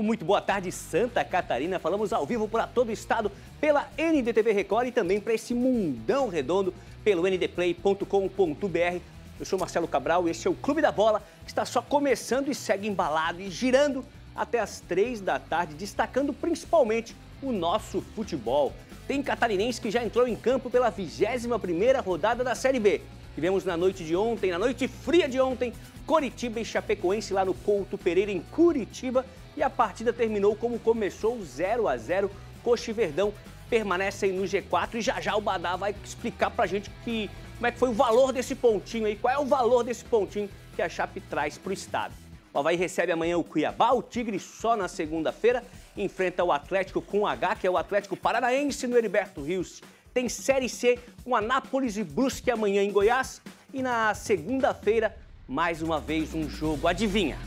muito boa tarde, Santa Catarina. Falamos ao vivo para todo o estado pela NDTV Record e também para esse mundão redondo pelo ndplay.com.br. Eu sou Marcelo Cabral e esse é o Clube da Bola, que está só começando e segue embalado e girando até as 3 da tarde, destacando principalmente o nosso futebol. Tem catarinense que já entrou em campo pela 21ª rodada da Série B. Tivemos na noite de ontem, na noite fria de ontem, Coritiba e Chapecoense lá no Couto Pereira, em Curitiba. E a partida terminou como começou, 0-0. Coxa e Verdão permanecem no G4 e já o Badá vai explicar pra gente como é que foi o valor desse pontinho aí, qual é o valor desse pontinho que a Chape traz pro estado. O Avaí recebe amanhã o Cuiabá, o Tigre só na segunda-feira enfrenta o Atlético com H, que é o Atlético Paranaense no Heriberto Rios. Tem Série C com Anápolis e Brusque amanhã em Goiás. E na segunda-feira, mais uma vez um jogo, adivinha?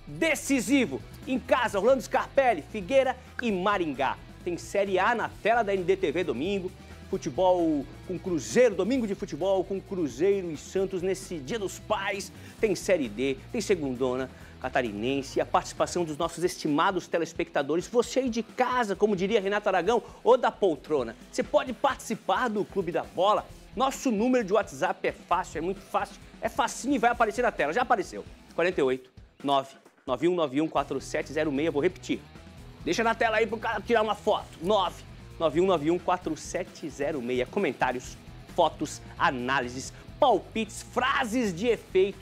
Decisivo! Em casa, Orlando Scarpelli, Figueira e Maringá. Tem Série A na tela da NDTV domingo. Futebol com Cruzeiro, domingo de futebol com Cruzeiro e Santos nesse Dia dos Pais. Tem Série D, tem Segundona Catarinense, a participação dos nossos estimados telespectadores. Você aí de casa, como diria Renato Aragão, ou da poltrona, você pode participar do Clube da Bola. Nosso número de WhatsApp é fácil, é muito fácil, é facinho e vai aparecer na tela. Já apareceu. 48 99191 4706. Vou repetir. Deixa na tela aí pro cara tirar uma foto. 99191 4706. Comentários, fotos, análises, palpites, frases de efeito,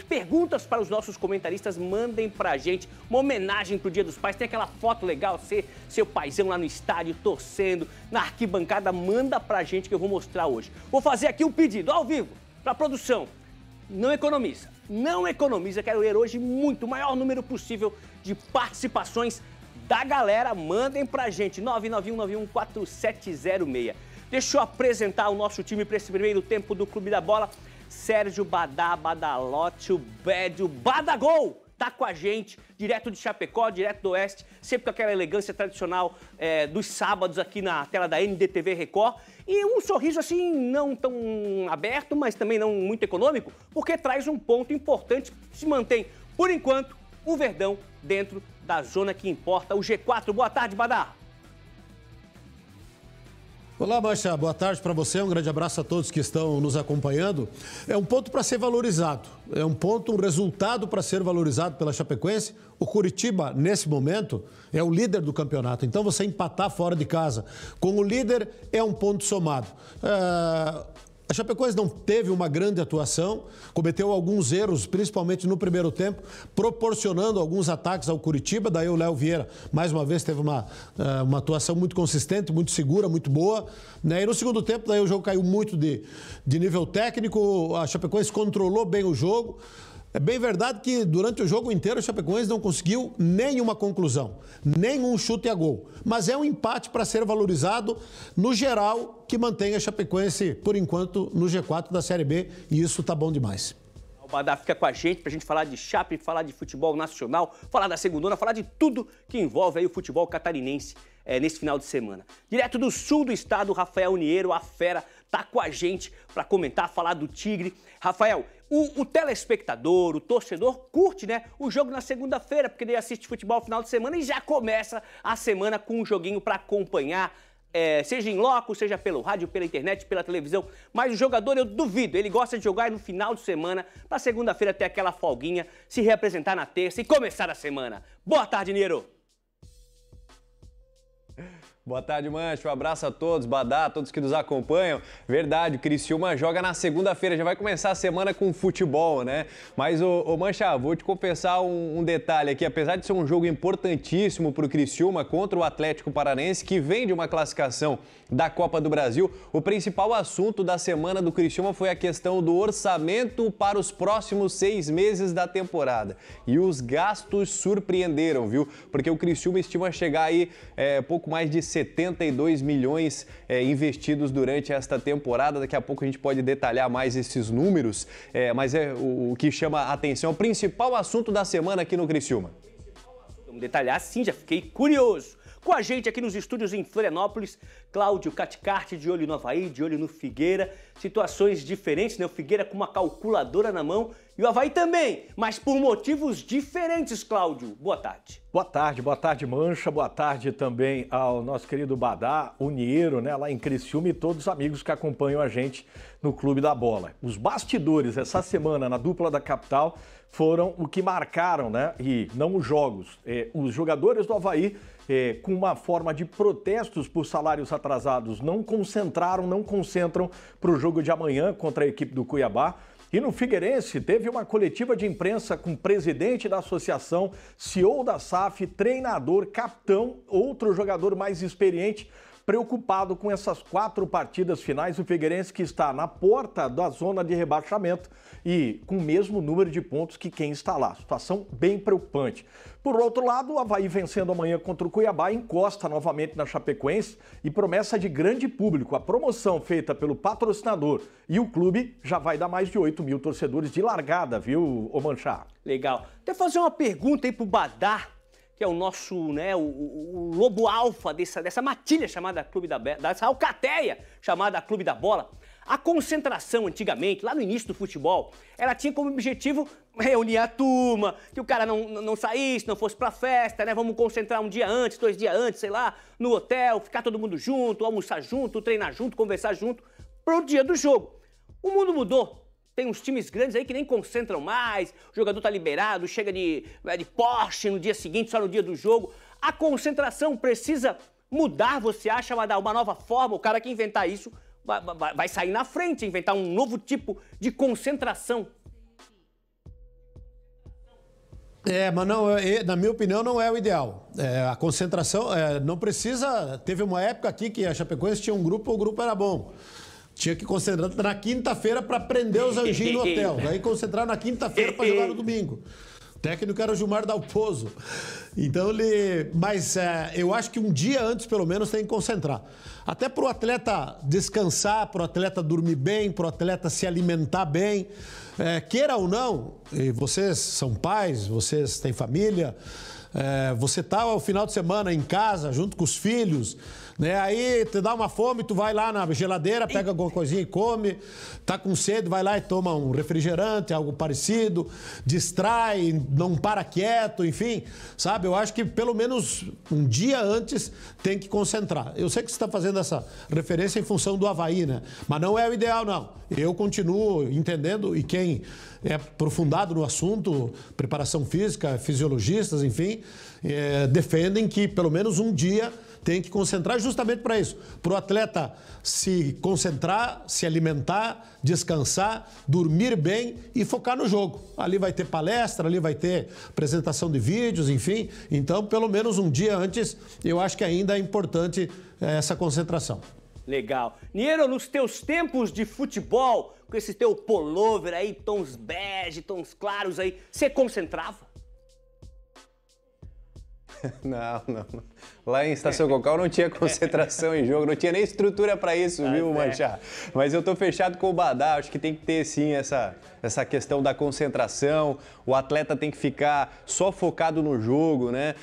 perguntas para os nossos comentaristas, mandem pra gente uma homenagem pro Dia dos Pais, tem aquela foto legal, seu paizão lá no estádio, torcendo, na arquibancada, manda pra gente que eu vou mostrar hoje. Vou fazer aqui um pedido ao vivo pra produção, não economiza, quero ler hoje muito, o maior número possível de participações da galera, mandem pra gente, 991914706. Deixa eu apresentar o nosso time para esse primeiro tempo do Clube da Bola. Sérgio Badá, Badalote, o Bédio, Badagol, tá com a gente, direto de Chapecó, direto do Oeste, sempre com aquela elegância tradicional dos sábados aqui na tela da NDTV Record. E um sorriso assim, não tão aberto, mas também não muito econômico, porque traz um ponto importante, se mantém, por enquanto, o Verdão dentro da zona que importa, o G4. Boa tarde, Badá. Olá, Mancha, boa tarde para você, um grande abraço a todos que estão nos acompanhando. É um ponto para ser valorizado, um resultado para ser valorizado pela Chapecoense. O Curitiba, nesse momento, é o líder do campeonato, então você empatar fora de casa com o líder é um ponto somado. A Chapecoense não teve uma grande atuação, cometeu alguns erros, principalmente no primeiro tempo, proporcionando alguns ataques ao Curitiba. Daí o Léo Vieira, mais uma vez, teve uma atuação muito consistente, muito segura, muito boa. Né? E no segundo tempo, daí o jogo caiu muito de nível técnico, a Chapecoense controlou bem o jogo. É bem verdade que durante o jogo inteiro a Chapecoense não conseguiu nenhuma conclusão, nenhum chute a gol. Mas é um empate para ser valorizado no geral, que mantém a Chapecoense, por enquanto, no G4 da Série B, e isso tá bom demais. O Badá fica com a gente pra gente falar de Chape, falar de futebol nacional, falar da Segundona, falar de tudo que envolve aí o futebol catarinense nesse final de semana. Direto do sul do estado, Rafael Uniero, a fera, tá com a gente para comentar, falar do Tigre. Rafael, o telespectador, o torcedor curte, né, o jogo na segunda-feira, porque ele assiste futebol no final de semana e já começa a semana com um joguinho para acompanhar, seja em loco, seja pelo rádio, pela internet, pela televisão. Mas o jogador, eu duvido, ele gosta de jogar no final de semana, para segunda-feira ter aquela folguinha, se reapresentar na terça e começar a semana. Boa tarde, Niero. Boa tarde, Mancha. Um abraço a todos, Badá, a todos que nos acompanham. Verdade, o Criciúma joga na segunda-feira, já vai começar a semana com futebol, né? Mas, Mancha, vou te confessar um detalhe aqui. Apesar de ser um jogo importantíssimo para o Criciúma contra o Atlético Paranaense, que vem de uma classificação da Copa do Brasil, o principal assunto da semana do Criciúma foi a questão do orçamento para os próximos 6 meses da temporada. E os gastos surpreenderam, viu? Porque o Criciúma estima chegar aí pouco mais de 72 milhões investidos durante esta temporada. Daqui a pouco a gente pode detalhar mais esses números, mas é o que chama a atenção, o principal assunto da semana aqui no Criciúma. Vamos detalhar sim, já fiquei curioso. Com a gente aqui nos estúdios em Florianópolis, Cláudio Caticarte, de olho no Avaí, de olho no Figueira. Situações diferentes, né? O Figueira com uma calculadora na mão E o Avaí também, mas por motivos diferentes, Cláudio. Boa tarde. Boa tarde, Mancha. Boa tarde também ao nosso querido Badá, o Niero, né, lá em Criciúma, e todos os amigos que acompanham a gente no Clube da Bola. Os bastidores essa semana na dupla da capital foram o que marcaram, né, e não os jogos. Os jogadores do Avaí, com uma forma de protestos por salários atrasados, não concentram para o jogo de amanhã contra a equipe do Cuiabá. E no Figueirense, teve uma coletiva de imprensa com o presidente da associação, CEO da SAF, treinador, capitão, outro jogador mais experiente, preocupado com essas 4 partidas finais. O Figueirense que está na porta da zona de rebaixamento e com o mesmo número de pontos que quem está lá. Situação bem preocupante. Por outro lado, o Avaí vencendo amanhã contra o Cuiabá encosta novamente na Chapecoense e promessa de grande público. A promoção feita pelo patrocinador e o clube já vai dar mais de 8 mil torcedores de largada, viu, ô Manchá? Legal. Até fazer uma pergunta aí pro Badá, que é o nosso, né, o lobo alfa dessa matilha chamada Clube dessa alcateia chamada Clube da Bola. A concentração antigamente, lá no início do futebol, ela tinha como objetivo reunir a turma, que o cara não saísse, não fosse pra festa, né? Vamos concentrar um dia antes, 2 dias antes, sei lá, no hotel, ficar todo mundo junto, almoçar junto, treinar junto, conversar junto, pro dia do jogo. O mundo mudou. Tem uns times grandes aí que nem concentram mais, o jogador tá liberado, chega de Porsche no dia seguinte, só no dia do jogo. A concentração precisa mudar, você acha, vai dar uma nova forma? O cara que inventar isso vai sair na frente, inventar um novo tipo de concentração. Mas não, na minha opinião, não é o ideal. A concentração não precisa... Teve uma época aqui que a Chapecoense tinha um grupo, o grupo era bom. Tinha que concentrar na quinta-feira para prender os anjinhos no hotel. Daí concentrar na quinta-feira para jogar no domingo. O técnico era o Gilmar Dalpozo. Então Mas eu acho que um dia antes, pelo menos, tem que concentrar. Até para o atleta descansar, para o atleta dormir bem, para o atleta se alimentar bem. Queira ou não, e vocês são pais, vocês têm família, você tá ao final de semana em casa, junto com os filhos, né? Aí te dá uma fome, tu vai lá na geladeira, pega alguma coisinha e come, tá com sede, vai lá e toma um refrigerante, algo parecido, distrai, não para quieto, enfim, sabe? Eu acho que pelo menos um dia antes tem que concentrar. Eu sei que você está fazendo essa referência em função do Avaí, né? Mas não é o ideal, não. Eu continuo entendendo, e quem é aprofundado no assunto, preparação física, fisiologistas, enfim, defendem que pelo menos um dia tem que concentrar justamente para isso. Para o atleta se concentrar, se alimentar, descansar, dormir bem e focar no jogo. Ali vai ter palestra, ali vai ter apresentação de vídeos, enfim. Então, pelo menos um dia antes, eu acho que ainda é importante essa concentração. Legal. Niero, nos teus tempos de futebol, com esse teu pullover aí, tons bege, tons claros aí, você concentrava? Não. Lá em Estação Cocal não tinha concentração em jogo, não tinha nem estrutura para isso, viu, Manchá? Mas eu tô fechado com o Badá, acho que tem que ter sim essa questão da concentração, o atleta tem que ficar só focado no jogo, né?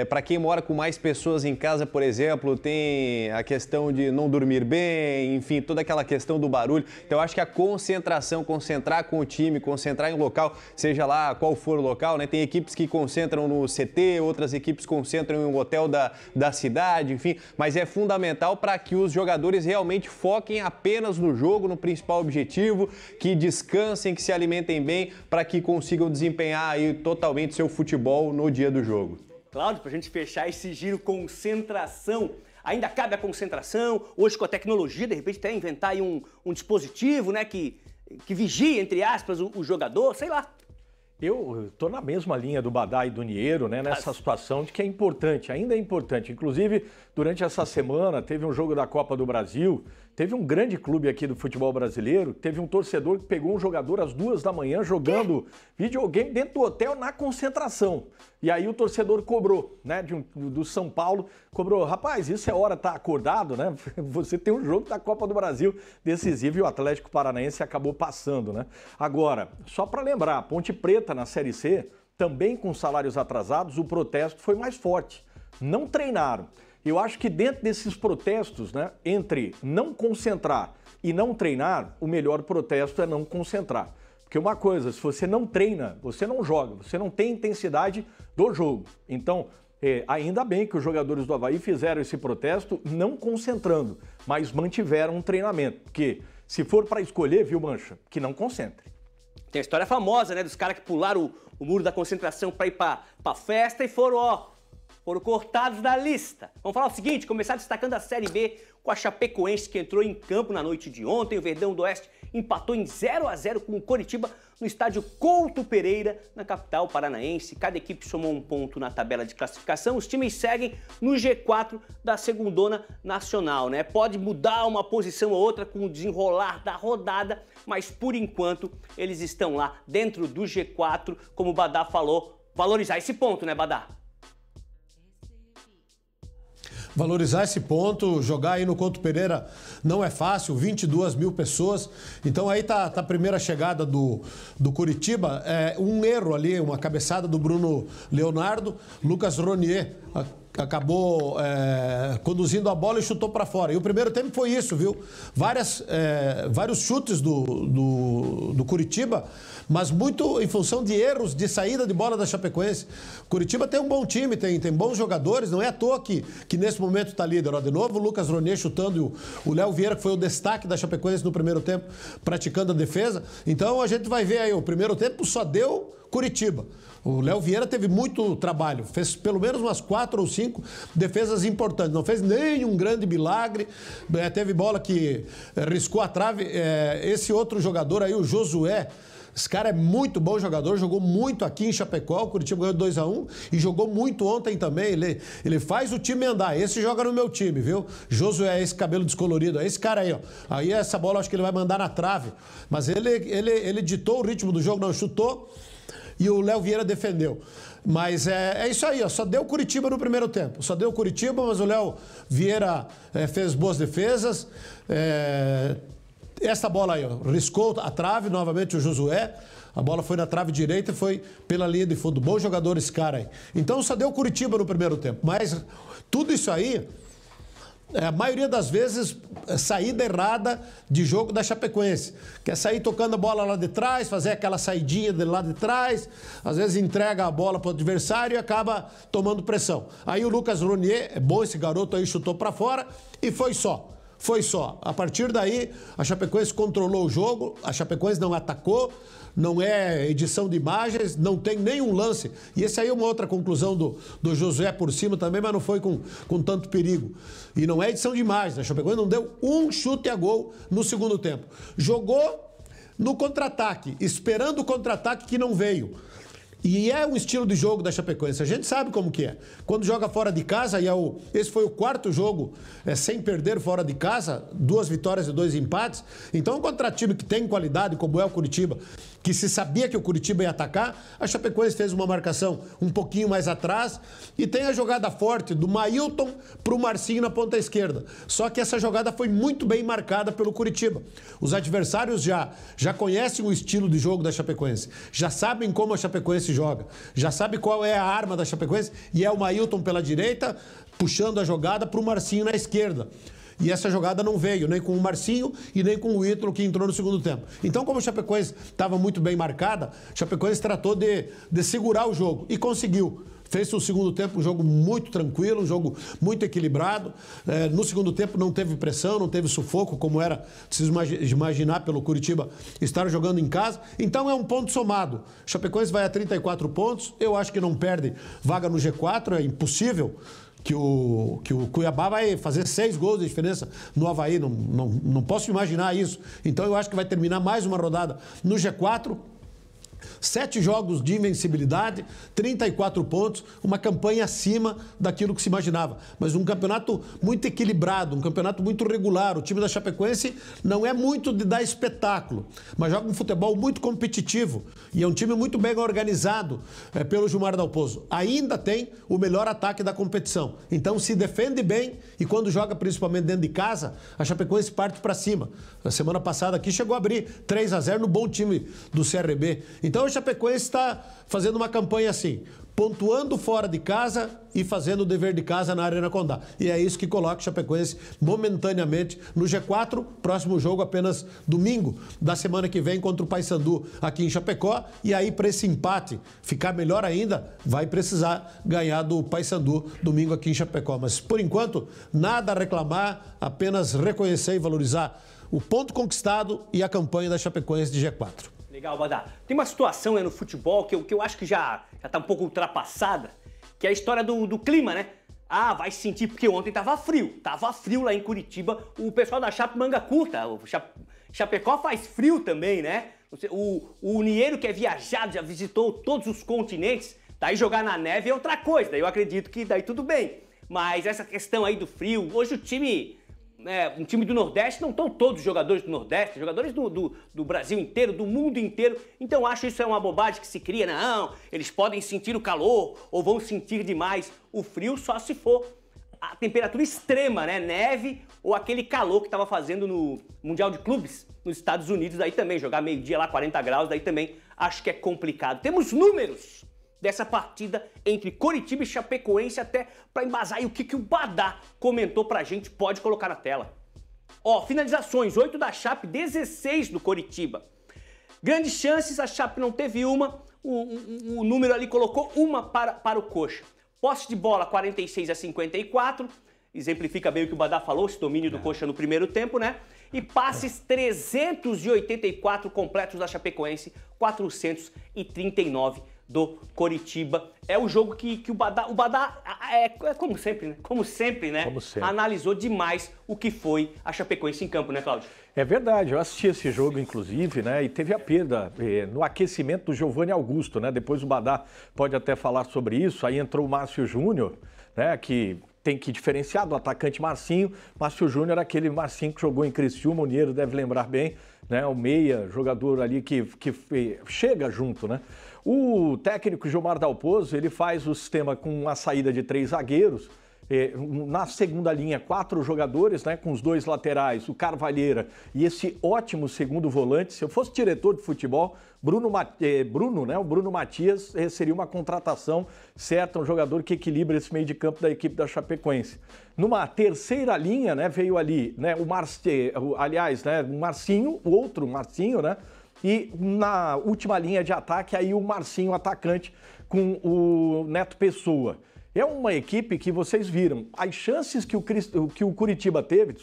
Para quem mora com mais pessoas em casa, por exemplo, tem a questão de não dormir bem, enfim, toda aquela questão do barulho. Então eu acho que a concentração, concentrar com o time, concentrar em um local, seja lá qual for o local, né? Tem equipes que concentram no CT, outras equipes concentram em um hotel da cidade, enfim, mas é fundamental para que os jogadores realmente foquem apenas no jogo, no principal objetivo, que descansem, que se alimentem bem, para que consigam desempenhar aí totalmente seu futebol no dia do jogo. Cláudio, para a gente fechar esse giro concentração, ainda cabe a concentração, hoje com a tecnologia, de repente até inventar aí um dispositivo, né, que vigie, entre aspas, o jogador, sei lá. Eu estou na mesma linha do Badá e do Niero, né, nessa situação de que é importante, ainda é importante. Inclusive, durante essa semana, teve um jogo da Copa do Brasil, teve um grande clube aqui do futebol brasileiro, teve um torcedor que pegou um jogador às 2 da manhã jogando videogame dentro do hotel na concentração. E aí o torcedor cobrou, né, do São Paulo, cobrou, rapaz, isso é hora, tá acordado, né? Você tem um jogo da Copa do Brasil decisivo e o Atlético Paranaense acabou passando, né? Agora, só para lembrar, Ponte Preta na Série C, também com salários atrasados, o protesto foi mais forte. Não treinaram. Eu acho que dentro desses protestos, né, entre não concentrar e não treinar, o melhor protesto é não concentrar. Porque uma coisa, se você não treina, você não joga, você não tem intensidade do jogo. Então, ainda bem que os jogadores do Avaí fizeram esse protesto não concentrando, mas mantiveram um treinamento. Porque se for para escolher, viu, Mancha, que não concentre. Tem a história famosa, né, dos caras que pularam o muro da concentração para ir pra festa e foram cortados da lista. Vamos falar o seguinte, começar destacando a Série B com a Chapecoense, que entrou em campo na noite de ontem. O Verdão do Oeste empatou em 0-0 com o Coritiba no estádio Couto Pereira, na capital paranaense. Cada equipe somou um ponto na tabela de classificação. Os times seguem no G4 da Segundona Nacional, né? Pode mudar uma posição ou outra com o desenrolar da rodada, mas por enquanto eles estão lá dentro do G4, como o Badá falou. Valorizar esse ponto, né, Badá? Valorizar esse ponto, jogar aí no Couto Pereira não é fácil, 22 mil pessoas. Então aí tá a primeira chegada do Coritiba, um erro ali, uma cabeçada do Bruno Leonardo, Lucas Ronier acabou conduzindo a bola e chutou para fora. E o primeiro tempo foi isso, viu? Vários chutes do Coritiba, mas muito em função de erros de saída de bola da Chapecoense. Coritiba tem um bom time, tem bons jogadores, não é à toa que nesse momento está líder. Ó, de novo o Lucas Ronier chutando e o Léo Vieira, que foi o destaque da Chapecoense no primeiro tempo, praticando a defesa. Então a gente vai ver aí, o primeiro tempo só deu Coritiba. O Léo Vieira teve muito trabalho, fez pelo menos umas 4 ou 5 defesas importantes, não fez nenhum grande milagre, teve bola que riscou a trave. Esse outro jogador aí, o Josué, esse cara é muito bom jogador, jogou muito aqui em Chapecó, o Coritiba ganhou 2-1 e jogou muito ontem também, ele faz o time andar, esse joga no meu time, viu? Josué, esse cabelo descolorido, esse cara aí, ó, aí essa bola acho que ele vai mandar na trave, mas ele ditou o ritmo do jogo, não chutou, e o Léo Vieira defendeu. Mas é isso aí, ó, só deu Coritiba no primeiro tempo. Só deu Coritiba, mas o Léo Vieira fez boas defesas. Essa bola aí, ó, riscou a trave, novamente o Josué. A bola foi na trave direita e foi pela linha de fundo. Bom jogador esse cara aí. Então só deu Coritiba no primeiro tempo. Mas tudo isso aí, a maioria das vezes, saída errada de jogo da Chapecoense. Quer sair tocando a bola lá de trás, fazer aquela saidinha de lá de trás, às vezes entrega a bola para o adversário e acaba tomando pressão. Aí o Lucas Ronier, é bom esse garoto aí, chutou para fora e foi só. Foi só. A partir daí, a Chapecoense controlou o jogo, a Chapecoense não atacou, não é edição de imagens, não tem nenhum lance. E esse aí é uma outra conclusão do Josué por cima também, mas não foi com tanto perigo. E não é edição de imagens, a Chapecoense não deu um chute a gol no segundo tempo. Jogou no contra-ataque, esperando o contra-ataque que não veio. E é um estilo de jogo da Chapecoense, a gente sabe como que é. Quando joga fora de casa, esse foi o quarto jogo sem perder fora de casa, 2 vitórias e 2 empates. Então, contra time que tem qualidade, como é o Coritiba, que se sabia que o Coritiba ia atacar, a Chapecoense fez uma marcação um pouquinho mais atrás e tem a jogada forte do Mailton para o Marcinho na ponta esquerda. Só que essa jogada foi muito bem marcada pelo Coritiba. Os adversários já conhecem o estilo de jogo da Chapecoense, já sabem como a Chapecoense joga, já sabe qual é a arma da Chapecoense e é o Mailton pela direita, puxando a jogada para o Marcinho na esquerda. E essa jogada não veio, nem com o Marcinho e nem com o Ítalo, que entrou no segundo tempo. Então, como a Chapecoense estava muito bem marcada, a Chapecoense tratou de segurar o jogo e conseguiu. Fez o segundo tempo um jogo muito tranquilo, um jogo muito equilibrado. No segundo tempo não teve pressão, não teve sufoco, como era de imaginar pelo Coritiba estar jogando em casa. Então é um ponto somado. Chapecoense vai a 34 pontos, eu acho que não perde vaga no G4, é impossível que o Cuiabá vai fazer 6 gols de diferença no Avaí, não posso imaginar isso. Então eu acho que vai terminar mais uma rodada no G4. 7 jogos de invencibilidade, 34 pontos, uma campanha acima daquilo que se imaginava. Mas um campeonato muito equilibrado, um campeonato muito regular. O time da Chapecoense não é muito de dar espetáculo, mas joga um futebol muito competitivo. E é um time muito bem organizado pelo Gilmar Dalpozo. Ainda tem o melhor ataque da competição. Então se defende bem e quando joga principalmente dentro de casa, a Chapecoense parte para cima. Na semana passada aqui chegou a abrir 3-0 no bom time do CRB. Então, o Chapecoense está fazendo uma campanha assim, pontuando fora de casa e fazendo o dever de casa na Arena Condá. E é isso que coloca o Chapecoense momentaneamente no G4. Próximo jogo apenas domingo da semana que vem contra o Paysandu aqui em Chapecó. E aí, para esse empate ficar melhor ainda, vai precisar ganhar do Paysandu domingo aqui em Chapecó. Mas, por enquanto, nada a reclamar, apenas reconhecer e valorizar o ponto conquistado e a campanha da Chapecoense de G4. Legal, Badá. Tem uma situação no futebol que eu acho que já tá um pouco ultrapassada, que é a história do clima, né? Ah, vai sentir, porque ontem tava frio lá em Curitiba, o pessoal da Chape manga curta, o Chapecó faz frio também, né? O Unieiro, que é viajado, já visitou todos os continentes, daí jogar na neve é outra coisa, daí eu acredito que daí tudo bem. Mas essa questão aí do frio, hoje o time... um time do Nordeste, não estão todos os jogadores do Nordeste, jogadores do Brasil inteiro, do mundo inteiro. Então acho isso é uma bobagem que se cria. Não, eles podem sentir o calor ou vão sentir demais o frio só se for a temperatura extrema, né? Neve ou aquele calor que estava fazendo no Mundial de Clubes nos Estados Unidos. Daí também, jogar meio-dia lá, 40 graus, daí também acho que é complicado. Temos números dessa partida entre Coritiba e Chapecoense, até para embasar aí o que o Badá comentou pra gente, pode colocar na tela. Ó, finalizações, 8 da Chape, 16 do Coritiba. Grandes chances, a Chape não teve uma, o número ali colocou uma para o Coxa. Posse de bola, 46-54, exemplifica bem o que o Badá falou, esse domínio do Coxa no primeiro tempo, né? E passes 384 completos da Chapecoense, 439 do Coritiba. É o jogo que o Badá é como sempre, né? Como sempre. Analisou demais o que foi a Chapecoense em campo, né, Cláudio? É verdade, eu assisti esse jogo, inclusive, né? E teve a perda no aquecimento do Giovanni Augusto, né? Depois o Badá pode até falar sobre isso. Aí entrou o Márcio Júnior, né? Que tem que diferenciar do atacante Marcinho. Márcio Júnior era aquele Marcinho que jogou em Criciúma, o Niero deve lembrar bem, né? O meia, jogador ali que chega junto, né? O técnico Gilmar Dalpozo, ele faz o sistema com a saída de 3 zagueiros, na segunda linha 4 jogadores, né, com os 2 laterais, o Carvalheira e esse ótimo segundo volante. Se eu fosse diretor de futebol, o Bruno Matias seria uma contratação certa, um jogador que equilibra esse meio de campo da equipe da Chapecoense. Numa terceira linha, né, veio ali, né, o Marcinho, o outro Marcinho, né? E na última linha de ataque, aí o Marcinho, atacante, com o Neto Pessoa. É uma equipe que vocês viram. As chances que o Curitiba teve,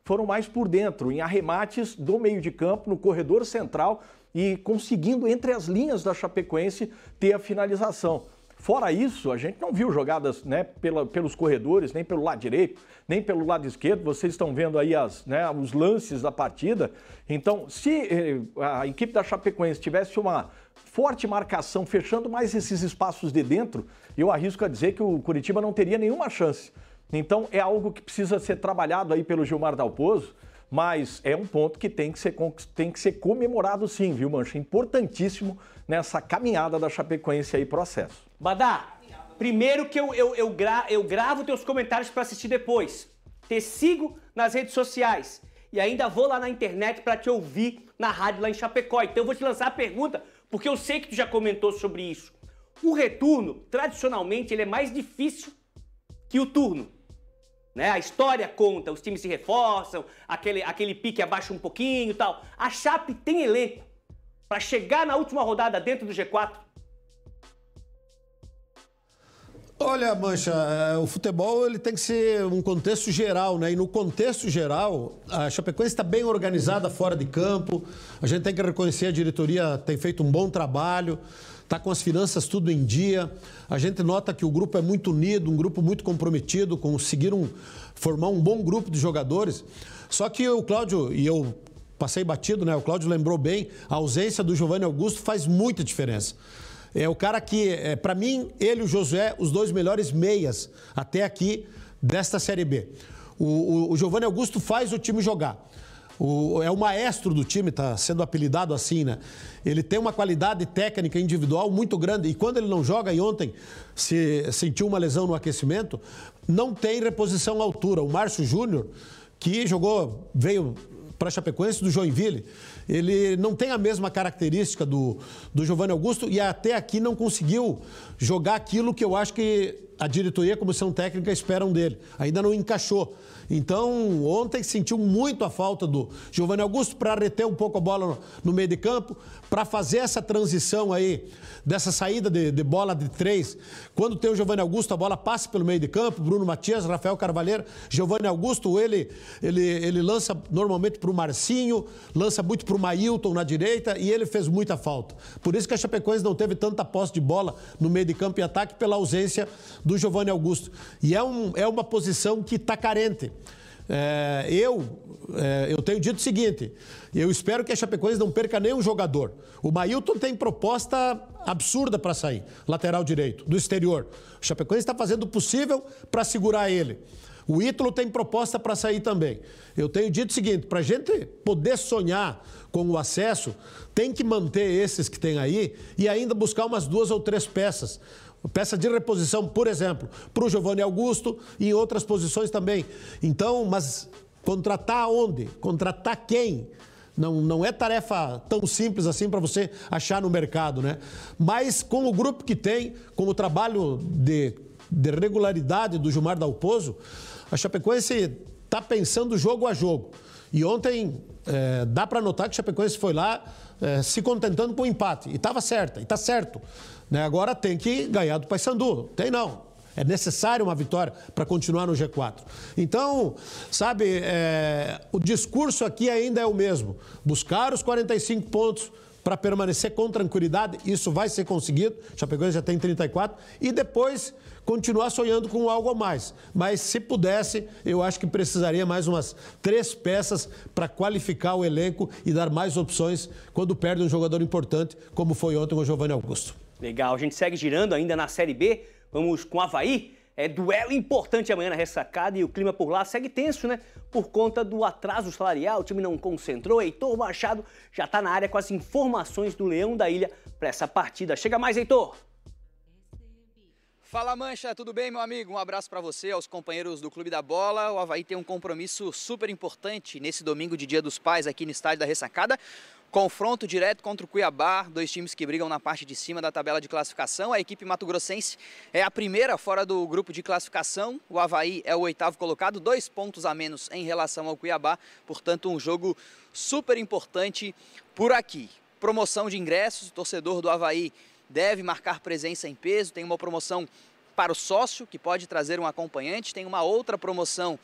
foram mais por dentro, em arremates do meio de campo, no corredor central e conseguindo, entre as linhas da Chapecoense, ter a finalização. Fora isso, a gente não viu jogadas, né, pelos corredores, nem pelo lado direito, nem pelo lado esquerdo. Vocês estão vendo aí os lances da partida. Então, se a equipe da Chapecoense tivesse uma forte marcação, fechando mais esses espaços de dentro, eu arrisco a dizer que o Curitiba não teria nenhuma chance. Então, é algo que precisa ser trabalhado aí pelo Gilmar Dalpozo, mas é um ponto que tem que ser comemorado sim, viu, Mancha? Importantíssimo nessa caminhada da Chapecoense aí, processo. Badá, primeiro que eu gravo teus comentários para assistir depois. Te sigo nas redes sociais e ainda vou lá na internet para te ouvir na rádio lá em Chapecó. Então eu vou te lançar a pergunta, porque eu sei que tu já comentou sobre isso. O retorno, tradicionalmente, ele é mais difícil que o turno. Né? A história conta, os times se reforçam, aquele pique abaixa um pouquinho e tal. A Chape tem elenco para chegar na última rodada dentro do G4? Olha, Mancha, o futebol ele tem que ser um contexto geral, né? E no contexto geral, a Chapecoense está bem organizada fora de campo. A gente tem que reconhecer, a diretoria tem feito um bom trabalho, está com as finanças tudo em dia. A gente nota que o grupo é muito unido, um grupo muito comprometido, conseguiram formar um bom grupo de jogadores. Só que o Cláudio, e eu passei batido, né? O Cláudio lembrou bem, a ausência do Giovanni Augusto faz muita diferença. É o cara que, para mim, ele e o Josué, os 2 melhores meias até aqui desta Série B. O Giovanni Augusto faz o time jogar. É o maestro do time, está sendo apelidado assim, né? Ele tem uma qualidade técnica individual muito grande e quando ele não joga, e ontem se sentiu uma lesão no aquecimento, não tem reposição à altura. O Márcio Júnior, que veio para a Chapecoense do Joinville, ele não tem a mesma característica do Giovanni Augusto e até aqui não conseguiu jogar aquilo que eu acho que a diretoria e a comissão técnica esperam dele. Ainda não encaixou. Então, ontem sentiu muito a falta do Giovanni Augusto para reter um pouco a bola no meio de campo, para fazer essa transição aí, dessa saída de bola de 3. Quando tem o Giovanni Augusto, a bola passa pelo meio de campo, Bruno Matias, Rafael Carvalheiro, Giovanni Augusto, ele lança normalmente para o Marcinho, lança muito para o Mailton na direita e ele fez muita falta. Por isso que a Chapecoense não teve tanta posse de bola no meio de campo e ataque pela ausência do Giovanni Augusto. E é uma posição que está carente. Eu tenho dito o seguinte, eu espero que a Chapecoense não perca nenhum jogador. O Mailton tem proposta absurda para sair, lateral direito, do exterior. O Chapecoense está fazendo o possível para segurar ele. O Ítalo tem proposta para sair também. Eu tenho dito o seguinte, para a gente poder sonhar com o acesso, tem que manter esses que tem aí e ainda buscar umas 2 ou 3 peças. Peça de reposição, por exemplo, para o Giovanni Augusto e em outras posições também. Então, mas contratar onde? Contratar quem? Não é tarefa tão simples assim para você achar no mercado, né? Mas com o grupo que tem, com o trabalho de regularidade do Gilmar Dalpozo, a Chapecoense está pensando jogo a jogo. E ontem dá para notar que a Chapecoense foi lá se contentando com o empate. E estava certa, e está certo. Né? Agora tem que ganhar do Paysandu. Tem não. É necessário uma vitória para continuar no G4. Então, sabe, o discurso aqui ainda é o mesmo. Buscar os 45 pontos para permanecer com tranquilidade. Isso vai ser conseguido. Chapecoense já tem 34. E depois continuar sonhando com algo a mais. Mas se pudesse, eu acho que precisaria mais umas 3 peças para qualificar o elenco e dar mais opções quando perde um jogador importante, como foi ontem com o Giovanni Augusto. Legal, a gente segue girando ainda na Série B. Vamos com o Avaí. Duelo importante amanhã na Ressacada e o clima por lá segue tenso, né? Por conta do atraso salarial, o time não concentrou. Heitor Machado já está na área com as informações do Leão da Ilha para essa partida. Chega mais, Heitor! Fala, Mancha, tudo bem, meu amigo? Um abraço para você, aos companheiros do Clube da Bola. O Avaí tem um compromisso super importante nesse domingo de Dia dos Pais aqui no estádio da Ressacada. Confronto direto contra o Cuiabá, 2 times que brigam na parte de cima da tabela de classificação. A equipe mato-grossense é a primeira fora do grupo de classificação. O Avaí é o 8º colocado, 2 pontos a menos em relação ao Cuiabá. Portanto, um jogo super importante por aqui. Promoção de ingressos, o torcedor do Avaí deve marcar presença em peso. Tem uma promoção para o sócio, que pode trazer um acompanhante. Tem uma outra promoção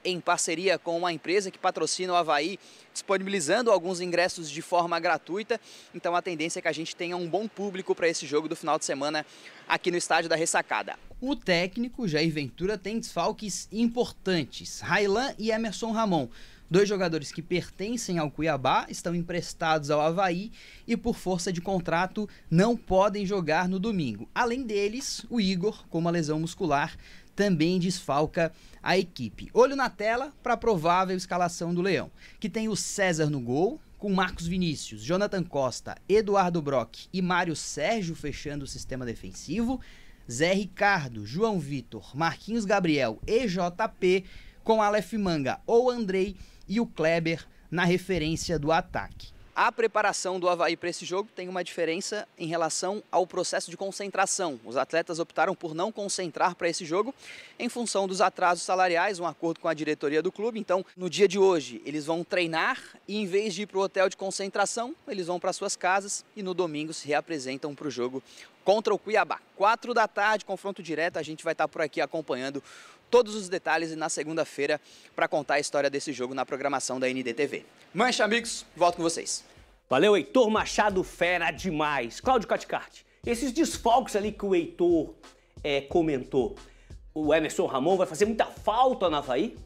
em parceria com uma empresa que patrocina o Avaí, disponibilizando alguns ingressos de forma gratuita. Então a tendência é que a gente tenha um bom público para esse jogo do final de semana aqui no estádio da Ressacada. O técnico Jair Ventura tem desfalques importantes. Raylan e Emerson Ramon. 2 jogadores que pertencem ao Cuiabá estão emprestados ao Avaí e, por força de contrato, não podem jogar no domingo. Além deles, o Igor, com uma lesão muscular, também desfalca a equipe. Olho na tela para a provável escalação do Leão, que tem o César no gol, com Marcos Vinícius, Jonathan Costa, Eduardo Brock e Mário Sérgio fechando o sistema defensivo, Zé Ricardo, João Vitor, Marquinhos Gabriel e JP, com Aleph Manga ou Andrei e o Kleber na referência do ataque. A preparação do Avaí para esse jogo tem uma diferença em relação ao processo de concentração. Os atletas optaram por não concentrar para esse jogo em função dos atrasos salariais, um acordo com a diretoria do clube. Então, no dia de hoje, eles vão treinar e, em vez de ir para o hotel de concentração, eles vão para suas casas e no domingo se reapresentam para o jogo contra o Cuiabá. 4 da tarde, confronto direto, a gente vai estar por aqui acompanhando todos os detalhes na segunda-feira para contar a história desse jogo na programação da NDTV. Mancha, amigos, volto com vocês. Valeu, Heitor Machado, fera demais. Cláudio Caticarte, esses desfalques ali que o Heitor comentou, o Emerson Ramon vai fazer muita falta no Avaí?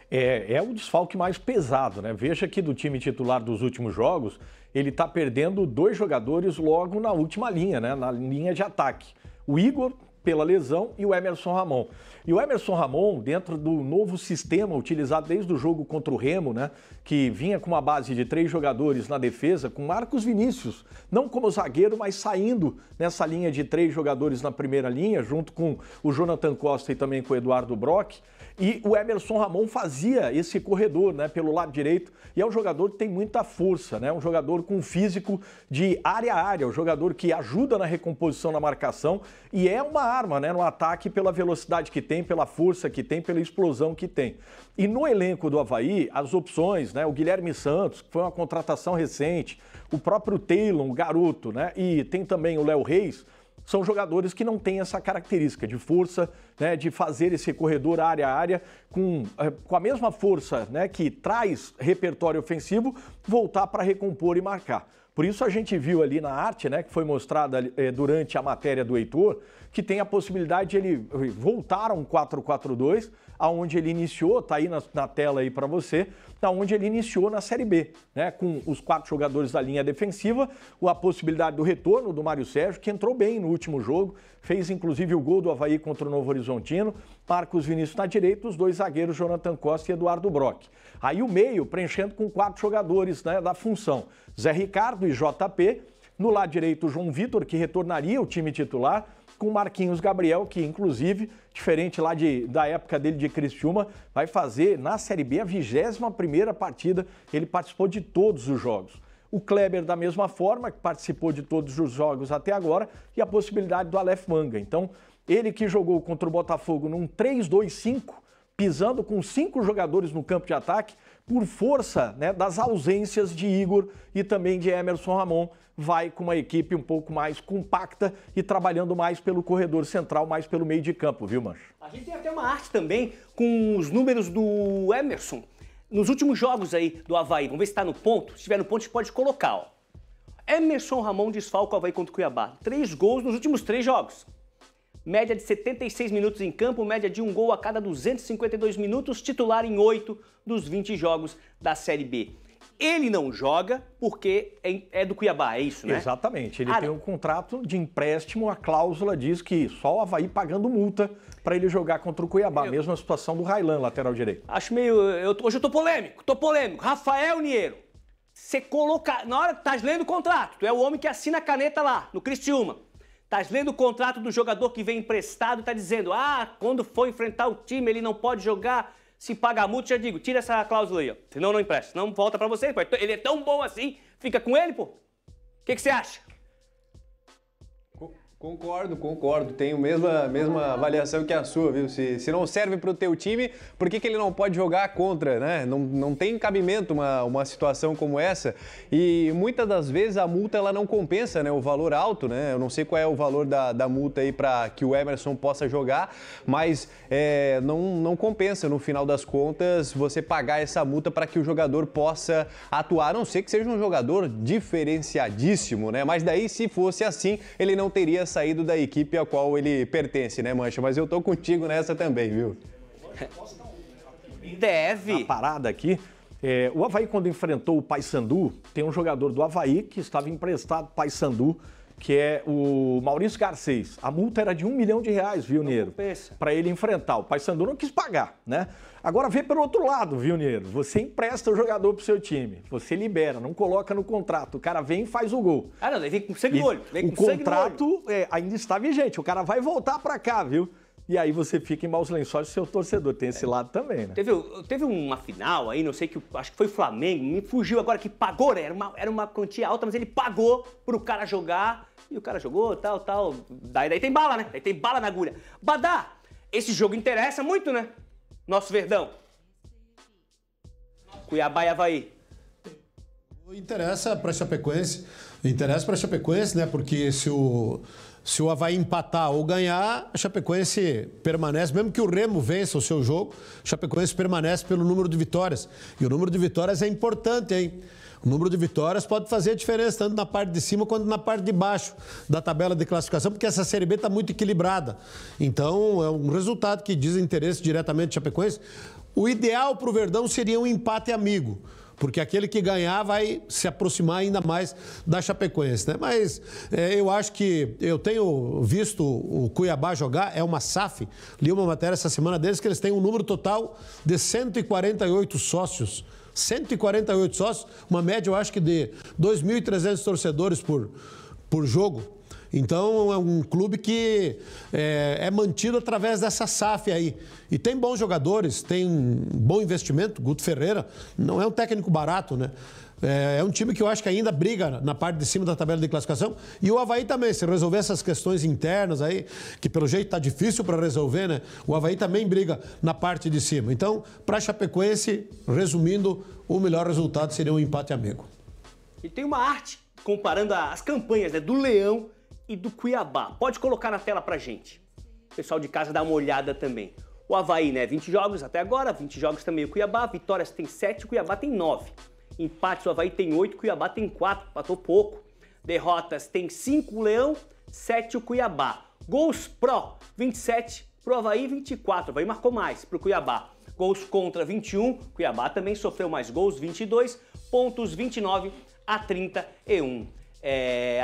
É o desfalque mais pesado, né? Veja que do time titular dos últimos jogos, ele está perdendo 2 jogadores logo na última linha, né? Na linha de ataque. O Igor pela lesão, e o Emerson Ramon. E o Emerson Ramon, dentro do novo sistema utilizado desde o jogo contra o Remo, né, que vinha com uma base de 3 jogadores na defesa, com Marcos Vinícius, não como zagueiro, mas saindo nessa linha de 3 jogadores na primeira linha, junto com o Jonathan Costa e também com o Eduardo Brock. E o Emerson Ramon fazia esse corredor, né, pelo lado direito, e é um jogador que tem muita força, né, um jogador com físico de área a área, um jogador que ajuda na recomposição na marcação e é uma arma, né, no ataque pela velocidade que tem, pela força que tem, pela explosão que tem. E no elenco do Avaí, as opções, né, o Guilherme Santos, que foi uma contratação recente, o próprio Taylor, o garoto, né, e tem também o Léo Reis, são jogadores que não têm essa característica de força, né, de fazer esse corredor área a área com a mesma força, né, que traz repertório ofensivo, voltar para recompor e marcar. Por isso a gente viu ali na arte, né, que foi mostrada durante a matéria do Heitor, que tem a possibilidade de ele voltar a um 4-4-2, aonde ele iniciou, tá aí na tela aí para você, onde ele iniciou na Série B, né, com os 4 jogadores da linha defensiva, a possibilidade do retorno do Mário Sérgio, que entrou bem no último jogo, fez inclusive o gol do Avaí contra o Novo Horizontino, Marcos Vinícius na direita, os 2 zagueiros, Jonathan Costa e Eduardo Brock. Aí o meio preenchendo com 4 jogadores, né, da função, Zé Ricardo e JP, no lado direito o João Vitor, que retornaria ao time titular, com Marquinhos Gabriel, que inclusive, diferente lá da época dele de Criciúma, vai fazer na Série B a 21ª partida, ele participou de todos os jogos. O Kleber da mesma forma, que participou de todos os jogos até agora, e a possibilidade do Aleph Manga. Então, ele que jogou contra o Botafogo num 3-2-5, pisando com 5 jogadores no campo de ataque, por força, né, das ausências de Igor e também de Emerson Ramon, vai com uma equipe um pouco mais compacta e trabalhando mais pelo corredor central, mais pelo meio de campo, viu, Mancho? A gente tem até uma arte também com os números do Emerson nos últimos jogos aí do Avaí. Vamos ver se está no ponto. Se estiver no ponto, a gente pode colocar, ó. Emerson Ramon desfalca o Avaí contra o Cuiabá. 3 gols nos últimos 3 jogos. Média de 76 minutos em campo, média de 1 gol a cada 252 minutos, titular em 8 dos 20 jogos da Série B. Ele não joga porque é do Cuiabá, é isso, né? Exatamente. Ele tem um contrato de empréstimo, a cláusula diz que só o Avaí pagando multa para ele jogar contra o Cuiabá. Mesma situação do Railan, lateral direito. Acho meio... hoje eu tô polêmico. Rafael Niero, você coloca... Na hora que tá lendo o contrato, tu é o homem que assina a caneta lá, no Criciúma. Tá lendo o contrato do jogador que vem emprestado e tá dizendo, quando for enfrentar o time ele não pode jogar... Se paga a multa, já digo, tira essa cláusula aí, ó. Senão não empresta. Não volta pra você, pô. Ele é tão bom assim, fica com ele, pô. O que você acha? Concordo. Tenho a mesma avaliação que a sua, viu? Se não serve pro teu time, por que ele não pode jogar contra, né? Não tem cabimento uma situação como essa. E muitas das vezes a multa ela não compensa, né? O valor alto, né? Eu não sei qual é o valor da multa aí para que o Emerson possa jogar, mas não compensa no final das contas você pagar essa multa para que o jogador possa atuar, a não ser que seja um jogador diferenciadíssimo, né? Mas daí, se fosse assim, ele não teria saído da equipe a qual ele pertence, né, Mancha? Mas eu tô contigo nessa também, viu? Deve. A parada aqui, o Avaí quando enfrentou o Paysandu, tem um jogador do Avaí que estava emprestado para o Paysandu, que é o Maurício Garcês. A multa era de R$1 milhão, viu, Niero? Para ele enfrentar. O Paysandu não quis pagar, né? Agora vê pelo outro lado, viu, Niero? Você empresta o jogador pro seu time, você libera, não coloca no contrato, o cara vem e faz o gol. Não, ele vem com sangue no olho. O contrato ainda está vigente, o cara vai voltar para cá, viu? E aí você fica em maus lençóis do seu torcedor, tem esse lado também, né? Teve uma final aí, não sei, acho que foi o Flamengo, me fugiu agora, que pagou, né? Era uma quantia alta, mas ele pagou pro cara jogar, e o cara jogou, tal. Daí tem bala, né? Daí tem bala na agulha. Badá, esse jogo interessa muito, né? Nosso Verdão. Cuiabá e Avaí. Interessa para a Chapecoense, né? Porque se o Avaí empatar ou ganhar, a Chapecoense permanece, mesmo que o Remo vença o seu jogo, a Chapecoense permanece pelo número de vitórias. E o número de vitórias é importante, hein? O número de vitórias pode fazer a diferença, tanto na parte de cima quanto na parte de baixo da tabela de classificação, porque essa Série B está muito equilibrada. Então, é um resultado que diz interesse diretamente de Chapecoense. O ideal para o Verdão seria um empate amigo. porque aquele que ganhar vai se aproximar ainda mais da Chapecoense, né? Mas eu acho que eu tenho visto o Cuiabá jogar, é uma SAF, li uma matéria essa semana deles que eles têm um número total de 148 sócios. 148 sócios, uma média eu acho que de 2.300 torcedores por jogo. Então, é um clube que é mantido através dessa SAF aí. E tem bons jogadores, tem bom investimento. Guto Ferreira não é um técnico barato, né? É um time que eu acho que ainda briga na parte de cima da tabela de classificação. E o Avaí também, se resolver essas questões internas aí, que pelo jeito está difícil para resolver, né? O Avaí também briga na parte de cima. Então, para a Chapecoense, resumindo, o melhor resultado seria um empate amigo. E tem uma arte comparando as campanhas, né, do Leão e do Cuiabá. Pode colocar na tela pra gente. O pessoal de casa dá uma olhada também. O Avaí, né, 20 jogos até agora, 20 jogos também o Cuiabá, vitórias tem 7, o Cuiabá tem 9. Empates, o Avaí tem 8, o Cuiabá tem 4, empatou pouco. Derrotas tem 5 o Leão, 7 o Cuiabá. Gols pró, 27 pro Avaí, 24. O Avaí marcou mais pro Cuiabá. Gols contra, 21. Cuiabá também sofreu mais gols, 22. Pontos, 29 a 31.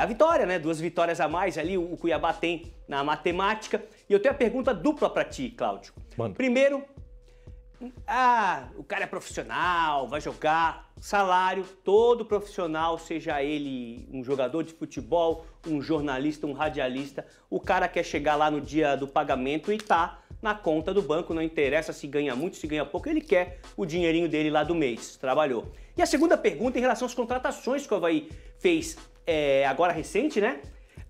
A vitória, né? 2 vitórias a mais ali o Cuiabá tem na matemática. E eu tenho a pergunta dupla para ti, Cláudio. Manda. Primeiro, o cara é profissional, vai jogar, salário, todo profissional, seja ele um jogador de futebol, um jornalista, um radialista, o cara quer chegar lá no dia do pagamento e tá na conta do banco, não interessa se ganha muito, se ganha pouco, ele quer o dinheirinho dele lá do mês, trabalhou. E a segunda pergunta em relação às contratações que o Avaí fez agora recente, né?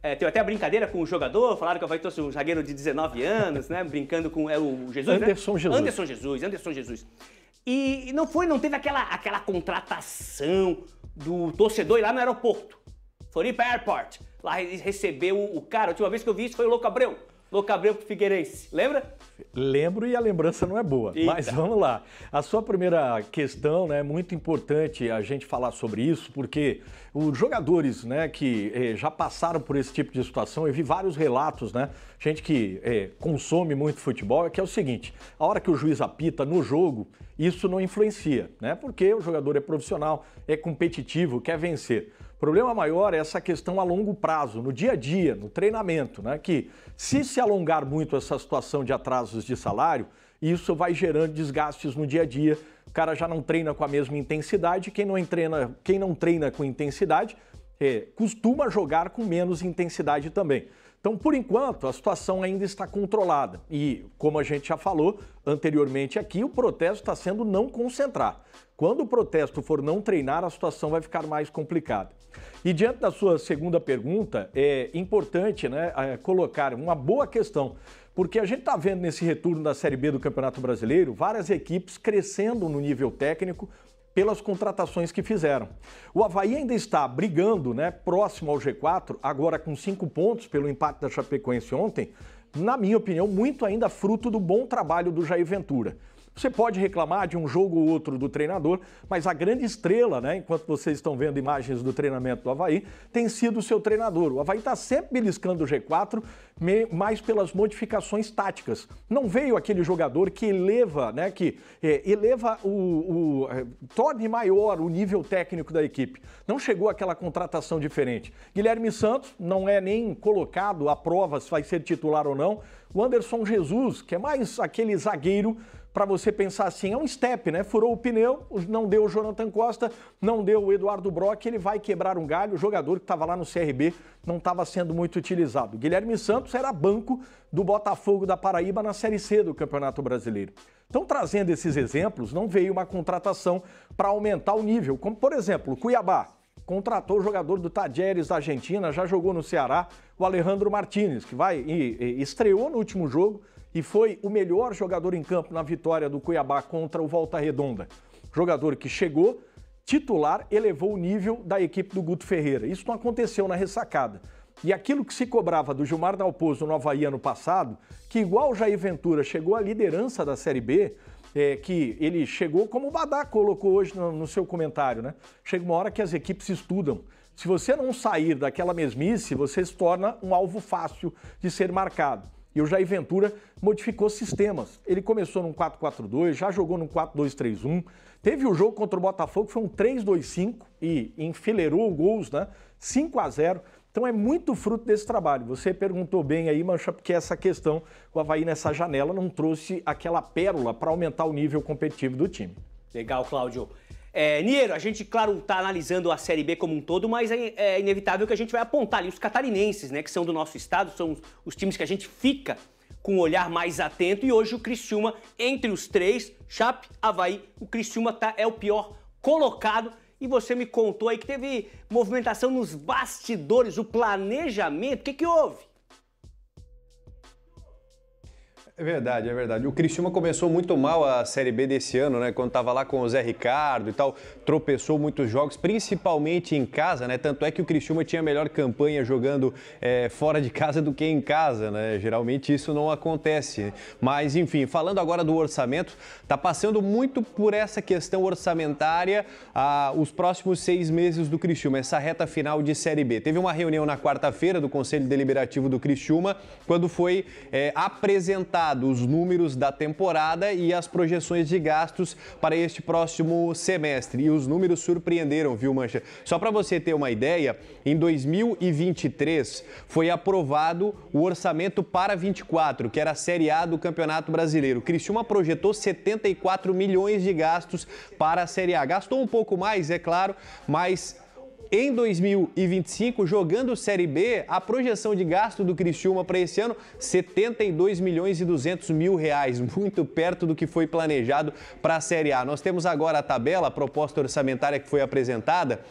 Teve até a brincadeira com o jogador, falaram que o Avaí trouxe um zagueiro de 19 anos, né? Brincando com o Jesus, Anderson, né? Jesus. Anderson Jesus. E não teve aquela contratação do torcedor ir lá no aeroporto. Floripa Airport. Lá recebeu o cara. A última vez que eu vi isso foi o Louco Abreu. Louco Abreu pro Figueirense. Lembra? Lembro e a lembrança não é boa. Eita. Mas vamos lá. A sua primeira questão, né, é muito importante a gente falar sobre isso, porque os jogadores, né, que já passaram por esse tipo de situação, eu vi vários relatos, né? Gente que consome muito futebol, que é o seguinte: a hora que o juiz apita no jogo, isso não influencia, né? Porque o jogador é profissional, é competitivo, quer vencer. O problema maior é essa questão a longo prazo, no dia a dia, no treinamento, né? Que se alongar muito essa situação de atrasos de salário, isso vai gerando desgastes no dia a dia. O cara já não treina com a mesma intensidade, quem não treina com intensidade costuma jogar com menos intensidade também. Então, por enquanto, a situação ainda está controlada. E, como a gente já falou anteriormente aqui, o protesto está sendo não concentrar. Quando o protesto for não treinar, a situação vai ficar mais complicada. E diante da sua segunda pergunta, é importante, né, colocar uma boa questão, porque a gente está vendo nesse retorno da Série B do Campeonato Brasileiro várias equipes crescendo no nível técnico pelas contratações que fizeram. O Avaí ainda está brigando, né, próximo ao G4, agora com 5 pontos pelo empate da Chapecoense ontem, na minha opinião, muito ainda fruto do bom trabalho do Jair Ventura. Você pode reclamar de um jogo ou outro do treinador, mas a grande estrela, né, enquanto vocês estão vendo imagens do treinamento do Avaí, tem sido o seu treinador. O Avaí está sempre beliscando o G4, mais pelas modificações táticas. Não veio aquele jogador que eleva, né, torne maior o nível técnico da equipe. Não chegou aquela contratação diferente. Guilherme Santos não é nem colocado à prova se vai ser titular ou não. O Anderson Jesus, que é mais aquele zagueiro, para você pensar assim, é um step, né? Furou o pneu, não deu o Jonathan Costa, não deu o Eduardo Brock, ele vai quebrar um galho. O jogador que estava lá no CRB não estava sendo muito utilizado. Guilherme Santos era banco do Botafogo da Paraíba na Série C do Campeonato Brasileiro. Então, trazendo esses exemplos, não veio uma contratação para aumentar o nível. Como, por exemplo, o Cuiabá contratou o jogador do Tajeres da Argentina, já jogou no Ceará, o Alejandro Martínez, que estreou no último jogo, e foi o melhor jogador em campo na vitória do Cuiabá contra o Volta Redonda. Jogador que chegou, titular, elevou o nível da equipe do Guto Ferreira. Isso não aconteceu na ressacada. E aquilo que se cobrava do Gilmar Dalpozo no Avaí ano passado, que igual o Jair Ventura chegou à liderança da Série B, que ele chegou, como o Badá colocou hoje no seu comentário, né? Chega uma hora que as equipes estudam. Se você não sair daquela mesmice, você se torna um alvo fácil de ser marcado. E o Jair Ventura modificou sistemas. Ele começou num 4-4-2, já jogou num 4-2-3-1. Teve o jogo contra o Botafogo, que foi um 3-2-5 e enfileirou gols, né? 5-0. Então é muito fruto desse trabalho. Você perguntou bem aí, Mancha, porque essa questão, o Avaí nessa janela não trouxe aquela pérola para aumentar o nível competitivo do time. Legal, Cláudio. Niero, a gente, claro, está analisando a Série B como um todo, mas é inevitável que a gente vai apontar ali os catarinenses, né, que são do nosso estado, são os times que a gente fica com um olhar mais atento. E hoje o Criciúma, entre os três, Chape, Avaí, o Criciúma é o pior colocado. E você me contou aí que teve movimentação nos bastidores, o planejamento. O que houve? É verdade, é verdade. O Criciúma começou muito mal a Série B desse ano, né? Quando estava lá com o Zé Ricardo e tal, tropeçou muitos jogos, principalmente em casa, né? Tanto é que o Criciúma tinha a melhor campanha jogando fora de casa do que em casa, né? Geralmente isso não acontece. Mas, enfim, falando agora do orçamento, tá passando muito por essa questão orçamentária os próximos 6 meses do Criciúma, essa reta final de Série B. Teve uma reunião na quarta-feira do Conselho Deliberativo do Criciúma, quando foi apresentado os números da temporada e as projeções de gastos para este próximo semestre. E os números surpreenderam, viu, Mancha? Só para você ter uma ideia, em 2023 foi aprovado o orçamento para 24, que era a Série A do Campeonato Brasileiro. O Criciúma projetou 74 milhões de gastos para a Série A. Gastou um pouco mais, é claro, mas em 2025, jogando Série B, a projeção de gasto do Criciúma para esse ano, 72 milhões e 200 mil reais, muito perto do que foi planejado para a Série A. Nós temos agora a tabela, a proposta orçamentária que foi apresentada.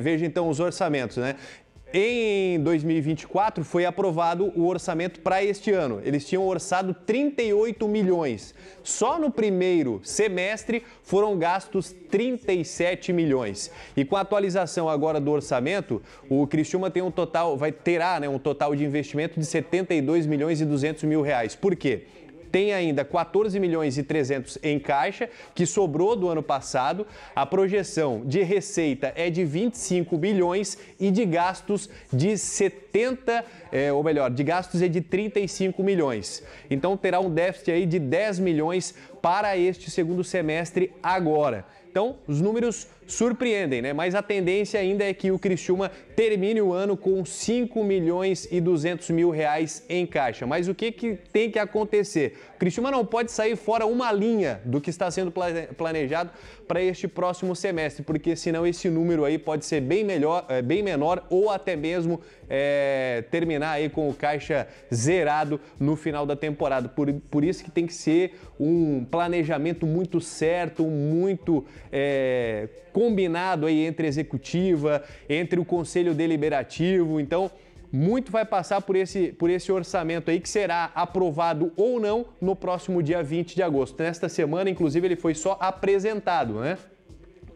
Veja então os orçamentos, né? Em 2024 foi aprovado o orçamento para este ano. Eles tinham orçado 38 milhões. Só no primeiro semestre foram gastos 37 milhões. E com a atualização agora do orçamento, o Criciúma tem terá um total de investimento de 72 milhões e 200 mil reais. Por quê? Tem ainda 14 milhões e 300 em caixa, que sobrou do ano passado. A projeção de receita é de 25 milhões e de gastos de de gastos é de 35 milhões. Então terá um déficit aí de 10 milhões para este segundo semestre agora. Então, os números surpreendem, né? Mas a tendência ainda é que o Criciúma termine o ano com 5 milhões e 200 mil reais em caixa. Mas o que tem que acontecer? O Criciúma não pode sair fora uma linha do que está sendo planejado para este próximo semestre, porque senão esse número aí pode ser bem menor ou até mesmo terminar aí com o caixa zerado no final da temporada. Por isso que tem que ser um planejamento muito certo, muito combinado aí entre a executiva, entre o Conselho Deliberativo. Então, muito vai passar por esse orçamento aí, que será aprovado ou não no próximo dia 20 de agosto. Nesta semana, inclusive, ele foi só apresentado, né,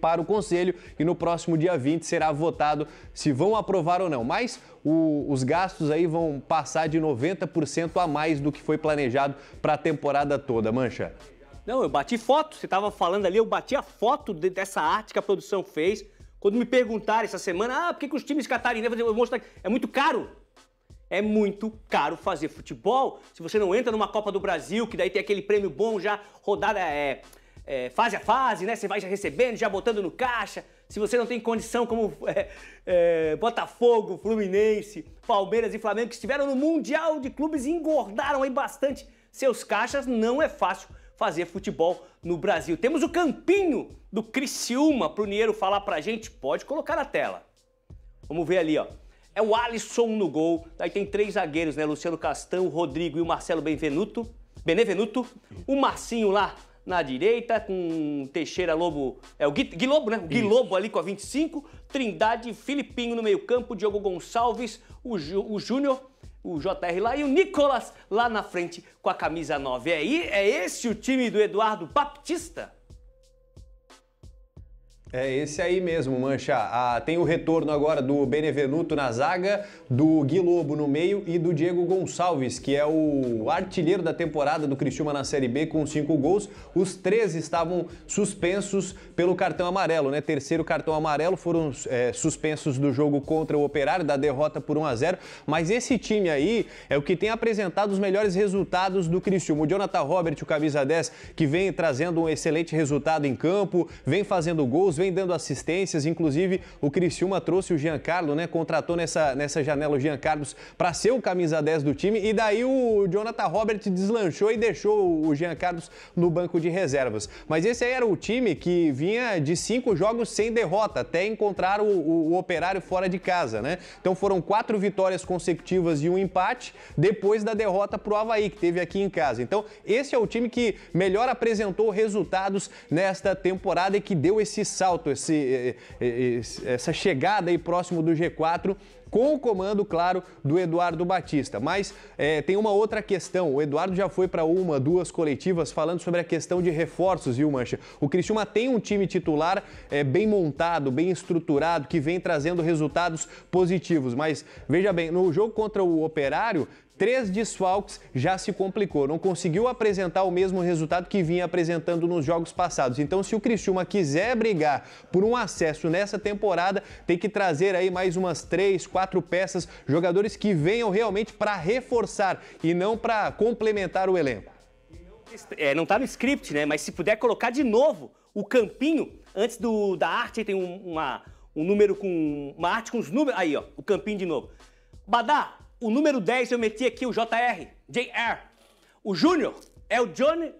para o Conselho, e no próximo dia 20 será votado se vão aprovar ou não. Mas os gastos aí vão passar de 90% a mais do que foi planejado para a temporada toda, Mancha. Não, eu bati foto, você estava falando ali, eu bati a foto dessa arte que a produção fez. Quando me perguntaram essa semana, por que os times catarinenses, eu vou mostrar, é muito caro. É muito caro fazer futebol. Se você não entra numa Copa do Brasil, que daí tem aquele prêmio bom já, rodada fase a fase, né? Você vai já recebendo, já botando no caixa. Se você não tem condição como Botafogo, Fluminense, Palmeiras e Flamengo, que estiveram no Mundial de Clubes e engordaram aí bastante seus caixas, não é fácil fazer futebol no Brasil. Temos o campinho do Criciúma para o Niero falar pra gente. Pode colocar na tela. Vamos ver ali, ó. É o Alisson no gol. Daí tem 3 zagueiros, né? Luciano Castão, o Rodrigo e o Marcelo Benevenuto. O Marcinho lá na direita, com Teixeira Lobo. É o Gui Lobo, né? O Gui Lobo ali com a 25. Trindade, Filipinho no meio-campo, Diogo Gonçalves, o Júnior, o JR lá e o Nicolas lá na frente com a camisa 9. É esse o time do Eduardo Baptista? É esse aí mesmo, Mancha. Tem o retorno agora do Benevenuto na zaga, do Gui Lobo no meio e do Diego Gonçalves, que é o artilheiro da temporada do Criciúma na Série B com 5 gols. Os 3 estavam suspensos pelo cartão amarelo, né? Terceiro cartão amarelo, foram suspensos do jogo contra o Operário, da derrota por 1-0. Mas esse time aí é o que tem apresentado os melhores resultados do Criciúma. O Jonathan Robert, o camisa 10, que vem trazendo um excelente resultado em campo, vem fazendo gols, vem dando assistências, inclusive o Criciúma trouxe o Giancarlo, né? Contratou nessa janela o Giancarlo para ser o camisa 10 do time, e daí o Jonathan Robert deslanchou e deixou o Giancarlo no banco de reservas. Mas esse aí era o time que vinha de 5 jogos sem derrota, até encontrar o Operário fora de casa, né? Então foram 4 vitórias consecutivas e um empate depois da derrota para o Avaí, que teve aqui em casa. Então esse é o time que melhor apresentou resultados nesta temporada e que deu esse salto, essa chegada aí próximo do G4, com o comando, claro, do Eduardo Batista. Mas tem uma outra questão. O Eduardo já foi para 1, 2 coletivas falando sobre a questão de reforços, viu, Mancha? O Criciúma tem um time titular bem montado, bem estruturado, que vem trazendo resultados positivos. Mas, veja bem, no jogo contra o Operário, 3 desfalques já se complicou, não conseguiu apresentar o mesmo resultado que vinha apresentando nos jogos passados. Então, se o Criciúma quiser brigar por um acesso nessa temporada, tem que trazer aí mais umas 3, 4 peças, jogadores que venham realmente para reforçar e não para complementar o elenco. Não está no script, né? Mas se puder colocar de novo o campinho, antes da arte tem um número com... uma arte com os números... Aí, ó, o campinho de novo. Badá, o número 10 eu meti aqui, o JR. O Júnior é o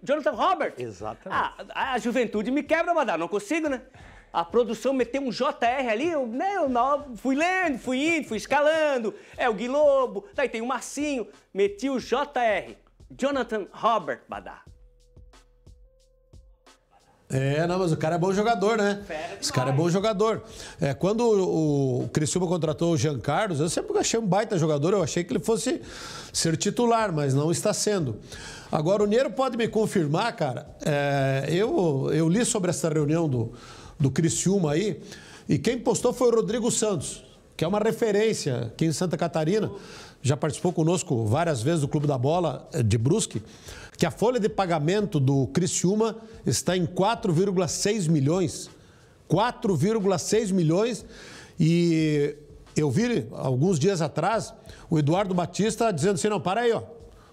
Jonathan Robert. Exatamente. A juventude me quebra, Badá, não consigo, né? A produção meteu um JR ali, eu fui lendo, fui indo, fui escalando. É o Gui Lobo, daí tem o Marcinho, meti o JR. Jonathan Robert, Badá. Não, mas o cara é bom jogador, né? Esse cara é bom jogador. Quando o Criciúma contratou o Giancarlo, eu sempre achei um baita jogador, eu achei que ele fosse ser titular, mas não está sendo. Agora, o Niero pode me confirmar, cara, eu li sobre essa reunião do Criciúma aí, e quem postou foi o Rodrigo Santos, que é uma referência aqui em Santa Catarina, já participou conosco várias vezes do Clube da Bola de Brusque, que a folha de pagamento do Criciúma está em 4,6 milhões. 4,6 milhões. E eu vi, alguns dias atrás, o Eduardo Batista dizendo assim, não, para aí, ó.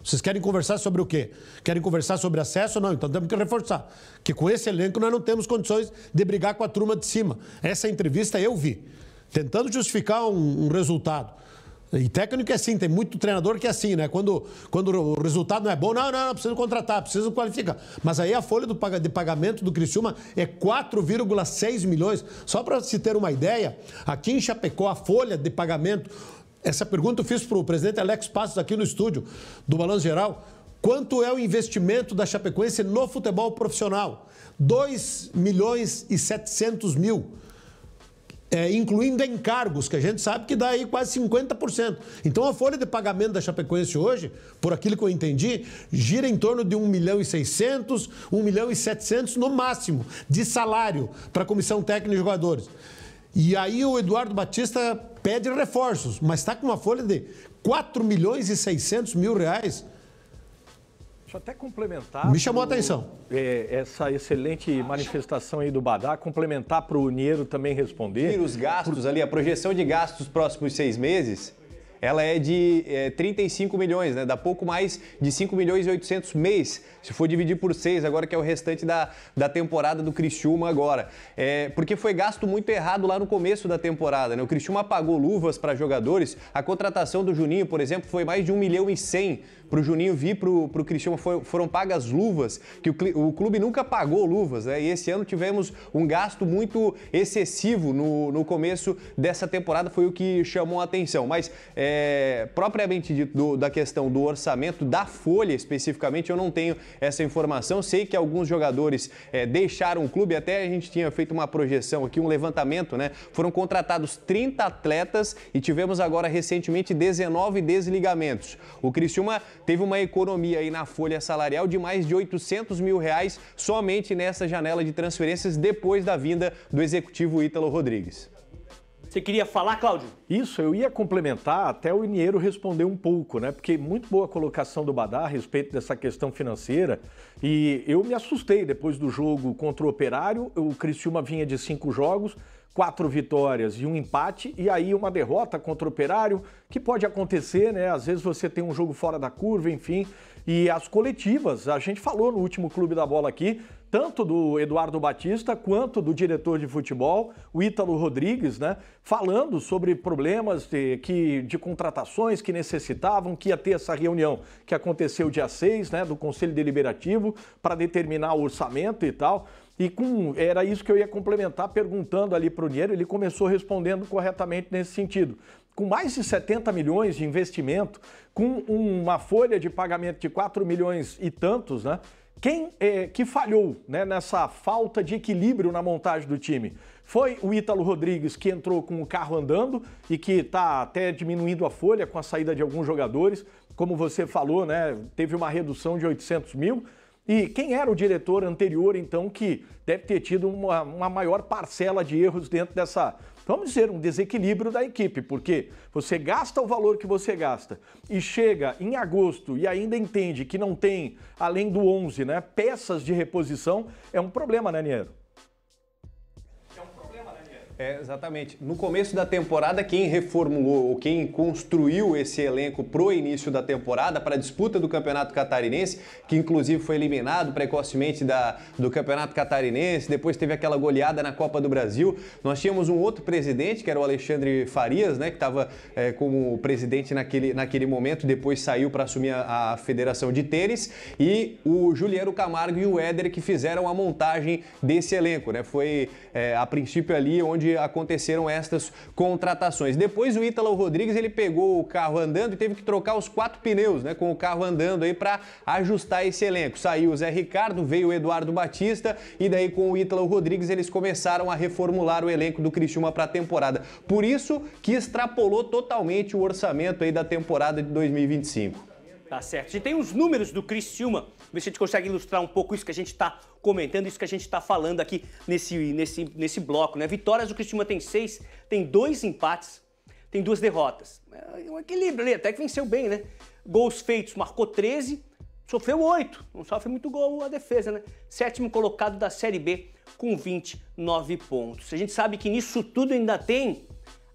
Vocês querem conversar sobre o quê? Querem conversar sobre acesso? Não, então temos que reforçar. Que com esse elenco nós não temos condições de brigar com a turma de cima. Essa entrevista eu vi, tentando justificar um resultado. E técnico é assim, tem muito treinador que é assim, né? Quando o resultado não é bom, não, precisa contratar, precisa qualificar. Mas aí a folha de pagamento do Criciúma é 4,6 milhões. Só para se ter uma ideia, aqui em Chapecó, a folha de pagamento, essa pergunta eu fiz para o presidente Alex Passos aqui no estúdio do Balanço Geral. Quanto é o investimento da Chapecoense no futebol profissional? 2 milhões e 700 mil. Incluindo encargos, que a gente sabe que dá aí quase 50%. Então a folha de pagamento da Chapecoense hoje, por aquilo que eu entendi, gira em torno de 1 milhão e 600, 1 milhão e 700 no máximo, de salário para a comissão técnica e jogadores. E aí o Eduardo Batista pede reforços, mas está com uma folha de 4 milhões e 600 mil reais. Deixa eu até complementar. Me chamou a atenção. Essa excelente manifestação aí do Badá, complementar para o Niero também responder. Os gastos ali, a projeção de gastos dos próximos 6 meses, ela é de 35 milhões, né? Dá pouco mais de 5 milhões e 800 mês, se for dividir por 6, agora que é o restante da temporada do Criciúma agora. Porque foi gasto muito errado lá no começo da temporada, né? O Criciúma pagou luvas para jogadores, a contratação do Juninho, por exemplo, foi mais de 1 milhão e 100 para o Juninho vir para o Criciúma, foram pagas luvas, que o clube nunca pagou luvas, né? E esse ano tivemos um gasto muito excessivo no começo dessa temporada, foi o que chamou a atenção. Mas propriamente dito da questão do orçamento, da folha especificamente, eu não tenho essa informação. Sei que alguns jogadores deixaram o clube, até a gente tinha feito uma projeção aqui, um levantamento, né? Foram contratados 30 atletas e tivemos agora recentemente 19 desligamentos. O Criciúma teve uma economia aí na folha salarial de mais de R$800 mil somente nessa janela de transferências depois da vinda do executivo Ítalo Rodrigues. Você queria falar, Cláudio? Isso, eu ia complementar até o Iniero responder um pouco, né? Porque muito boa colocação do Badá a respeito dessa questão financeira. E eu me assustei depois do jogo contra o Operário. O Criciúma vinha de 5 jogos, 4 vitórias e um empate, e aí uma derrota contra o Operário, que pode acontecer, né? Às vezes você tem um jogo fora da curva, enfim. E as coletivas, a gente falou no último Clube da Bola aqui, tanto do Eduardo Batista quanto do diretor de futebol, o Ítalo Rodrigues, né? Falando sobre problemas de contratações que necessitavam, que ia ter essa reunião que aconteceu dia 6, né? Do Conselho Deliberativo, para determinar o orçamento e tal. E era isso que eu ia complementar perguntando ali para o Iniero, ele começou respondendo corretamente nesse sentido. Com mais de 70 milhões de investimento, com uma folha de pagamento de 4 milhões e tantos, né? Quem que falhou, né, nessa falta de equilíbrio na montagem do time? Foi o Ítalo Rodrigues, que entrou com o carro andando e que está até diminuindo a folha com a saída de alguns jogadores. Como você falou, né, teve uma redução de 800 mil. E quem era o diretor anterior, então, que deve ter tido uma maior parcela de erros dentro dessa, vamos dizer, um desequilíbrio da equipe, porque você gasta o valor que você gasta e chega em agosto e ainda entende que não tem, além do 11, né, peças de reposição, é um problema, né, Iniero? Exatamente. No começo da temporada, quem reformulou, ou quem construiu esse elenco pro início da temporada, para a disputa do Campeonato Catarinense, que inclusive foi eliminado precocemente do Campeonato Catarinense, depois teve aquela goleada na Copa do Brasil. Nós tínhamos um outro presidente, que era o Alexandre Farias, né, que estava como presidente naquele momento, depois saiu para assumir a Federação de Tênis, e o Juliano Camargo e o Éder que fizeram a montagem desse elenco, né? Foi a princípio ali onde aconteceram estas contratações. Depois o Ítalo Rodrigues, ele pegou o carro andando e teve que trocar os 4 pneus, né, com o carro andando aí para ajustar esse elenco. Saiu o Zé Ricardo, veio o Eduardo Batista e daí com o Ítalo Rodrigues eles começaram a reformular o elenco do Criciúma para a temporada. Por isso que extrapolou totalmente o orçamento aí da temporada de 2025. Tá certo. A gente tem os números do Criciúma, ver se a gente consegue ilustrar um pouco isso que a gente está comentando, isso que a gente está falando aqui nesse bloco, né? Vitórias, o Criciúma tem 6, tem 2 empates, tem 2 derrotas. É um equilíbrio ali, até que venceu bem, né? Gols feitos, marcou 13, sofreu 8, não sofre muito gol a defesa, né? 7º colocado da Série B com 29 pontos. A gente sabe que nisso tudo ainda tem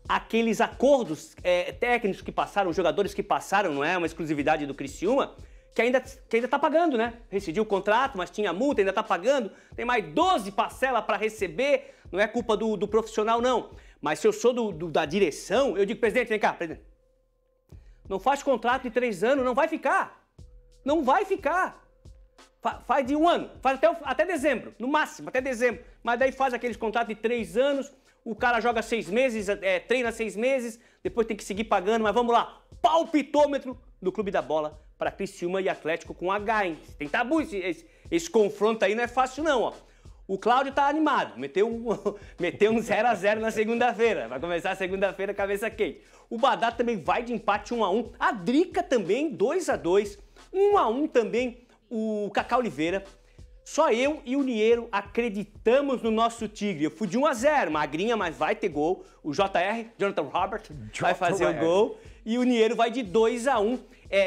aqueles acordos técnicos que passaram, jogadores que passaram, não é uma exclusividade do Criciúma, que ainda tá pagando, né? Rescindiu o contrato, mas tinha multa, ainda tá pagando, tem mais 12 parcelas para receber, não é culpa do profissional, não. Mas se eu sou da direção, eu digo, presidente, vem cá, presidente, não faz contrato de 3 anos, não vai ficar. Não vai ficar. Faz de 1 ano, faz até dezembro, no máximo, até dezembro. Mas daí faz aqueles contratos de 3 anos, o cara joga 6 meses, treina 6 meses, depois tem que seguir pagando, mas vamos lá, palpitômetro do Clube da Bola para Criciúma e Atlético com H, hein? Tem tabu, esse confronto aí não é fácil não, ó. O Cláudio tá animado, meteu um 0-0 na segunda-feira, vai começar a segunda-feira cabeça quente. O Badá também vai de empate 1-1, a Drica também 2-2, 1-1 também o Cacá Oliveira. Só eu e o Iniero acreditamos no nosso Tigre. Eu fui de 1-0, magrinha, mas vai ter gol. O JR, Jonathan Robert, vai fazer o gol. E o Iniero vai de 2-1.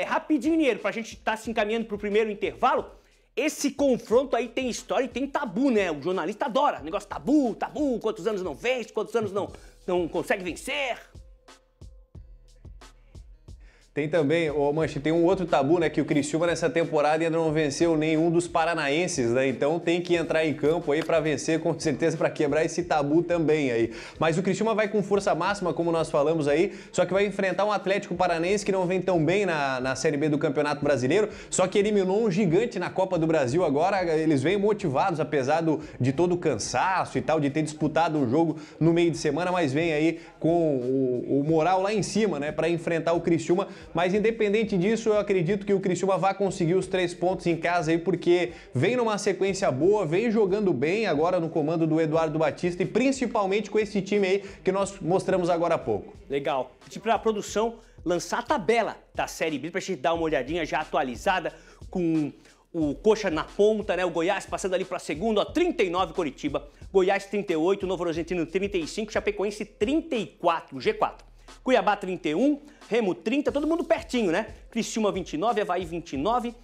Rapidinho, Iniero, pra gente estar se encaminhando pro primeiro intervalo. Esse confronto aí tem história e tem tabu, né? O jornalista adora. Negócio tabu, quantos anos não vence, quantos anos não consegue vencer. Tem também, Manche, tem um outro tabu, né? Que o Criciúma nessa temporada ainda não venceu nenhum dos paranaenses, né? Então tem que entrar em campo aí para vencer, com certeza, para quebrar esse tabu também aí. Mas o Criciúma vai com força máxima, como nós falamos aí, só que vai enfrentar um Atlético Paranaense que não vem tão bem na Série B do Campeonato Brasileiro, só que eliminou um gigante na Copa do Brasil agora. Eles vêm motivados, apesar de todo o cansaço e tal, de ter disputado um jogo no meio de semana, mas vem aí com o moral lá em cima, né? Para enfrentar o Criciúma. Mas independente disso, eu acredito que o Criciúma vai conseguir os 3 pontos em casa aí, porque vem numa sequência boa, vem jogando bem agora no comando do Eduardo Batista e principalmente com esse time aí que nós mostramos agora há pouco. Legal. Pedi para a produção lançar a tabela da Série B pra gente dar uma olhadinha já atualizada com o Coxa na ponta, né? O Goiás passando ali para segundo, ó, 39 Coritiba, Goiás 38, Novo Horizontino 35, Chapecoense 34, G4. Cuiabá 31, Remo 30, todo mundo pertinho, né? Criciúma 29, Avaí 29,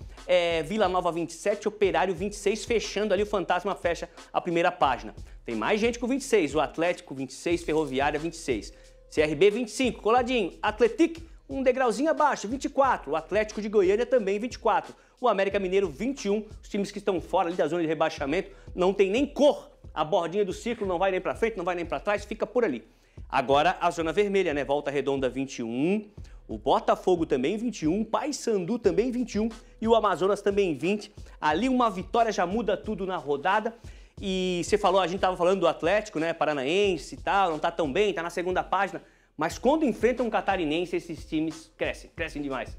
Vila Nova 27, Operário 26, fechando ali, o Fantasma fecha a primeira página. Tem mais gente com 26, o Atlético 26, Ferroviária 26, CRB 25, coladinho, Atlético um degrauzinho abaixo, 24, o Atlético de Goiânia também 24, o América Mineiro 21, os times que estão fora ali da zona de rebaixamento não tem nem cor, a bordinha do círculo não vai nem pra frente, não vai nem pra trás, fica por ali. Agora a zona vermelha, né? Volta Redonda 21, o Botafogo também 21, Paysandu também 21 e o Amazonas também 20. Ali uma vitória já muda tudo na rodada. E você falou, a gente tava falando do Atlético, né? Paranaense e tal, não tá tão bem, tá na segunda página. Mas quando enfrentam um catarinense, esses times crescem demais.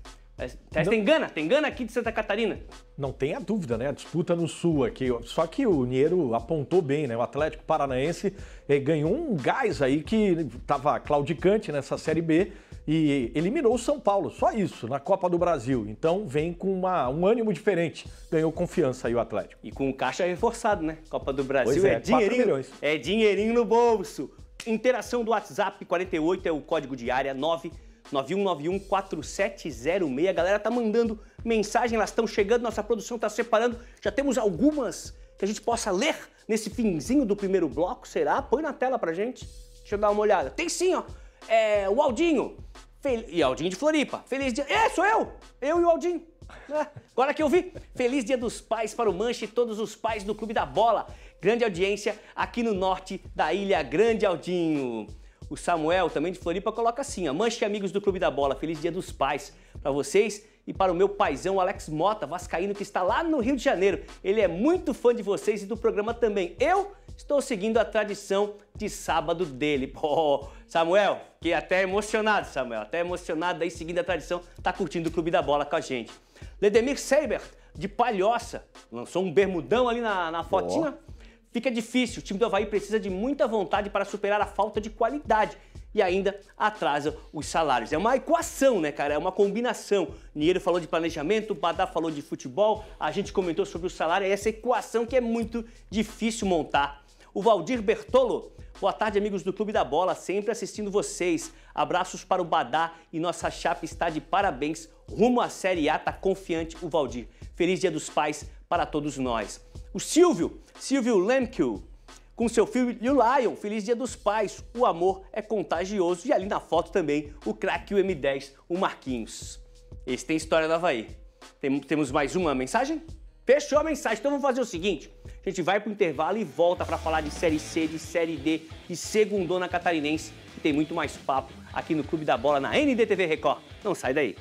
Tem Gana aqui de Santa Catarina? Não tenha dúvida, né? A disputa no Sul aqui. Só que o Niero apontou bem, né? O Atlético Paranaense ganhou um gás aí que estava claudicante nessa Série B e eliminou o São Paulo. Só isso, na Copa do Brasil. Então vem com um ânimo diferente. Ganhou confiança aí o Atlético. E com o caixa reforçado, né? Copa do Brasil pois dinheirinho. 4 milhões. É dinheirinho no bolso. Interação do WhatsApp 48 é o código de área 991914706. A galera tá mandando mensagem, elas estão chegando, nossa produção tá separando. Já temos algumas que a gente possa ler nesse finzinho do primeiro bloco, será? Põe na tela pra gente. Deixa eu dar uma olhada. Tem sim, ó. O Aldinho. E Aldinho de Floripa. Feliz dia... sou eu! Eu e o Aldinho. Agora que eu vi. Feliz Dia dos Pais para o Manche e todos os pais do Clube da Bola. Grande audiência aqui no norte da ilha. Grande Aldinho. O Samuel, também de Floripa, coloca assim, ó, Manche e amigos do Clube da Bola, feliz Dia dos Pais para vocês e para o meu paizão Alex Mota, vascaíno, que está lá no Rio de Janeiro. Ele é muito fã de vocês e do programa também. Eu estou seguindo a tradição de sábado dele. Pô, Samuel, que até emocionado, Samuel, até emocionado aí seguindo a tradição, tá curtindo o Clube da Bola com a gente. Ledemir Seibert, de Palhoça, lançou um bermudão ali na fotinha. Fica difícil, o time do Avaí precisa de muita vontade para superar a falta de qualidade e ainda atrasa os salários. É uma equação, né, cara? É uma combinação. Niero falou de planejamento, o Badá falou de futebol, a gente comentou sobre o salário, é essa equação que é muito difícil montar. O Valdir Bertolo, boa tarde, amigos do Clube da Bola, sempre assistindo vocês. Abraços para o Badá e nossa Chape está de parabéns. Rumo à Série A, tá confiante o Valdir. Feliz Dia dos Pais para todos nós. O Silvio Lemkill, com seu filho e o Lion, feliz Dia dos Pais, o amor é contagioso. E ali na foto também, o craque, o M10, o Marquinhos. Esse tem história do Avaí. Temos mais uma mensagem? Fechou a mensagem, então vamos fazer o seguinte, a gente vai pro intervalo e volta para falar de Série C, de Série D, de Segundona Catarinense, e tem muito mais papo aqui no Clube da Bola, na NDTV Record. Não sai daí.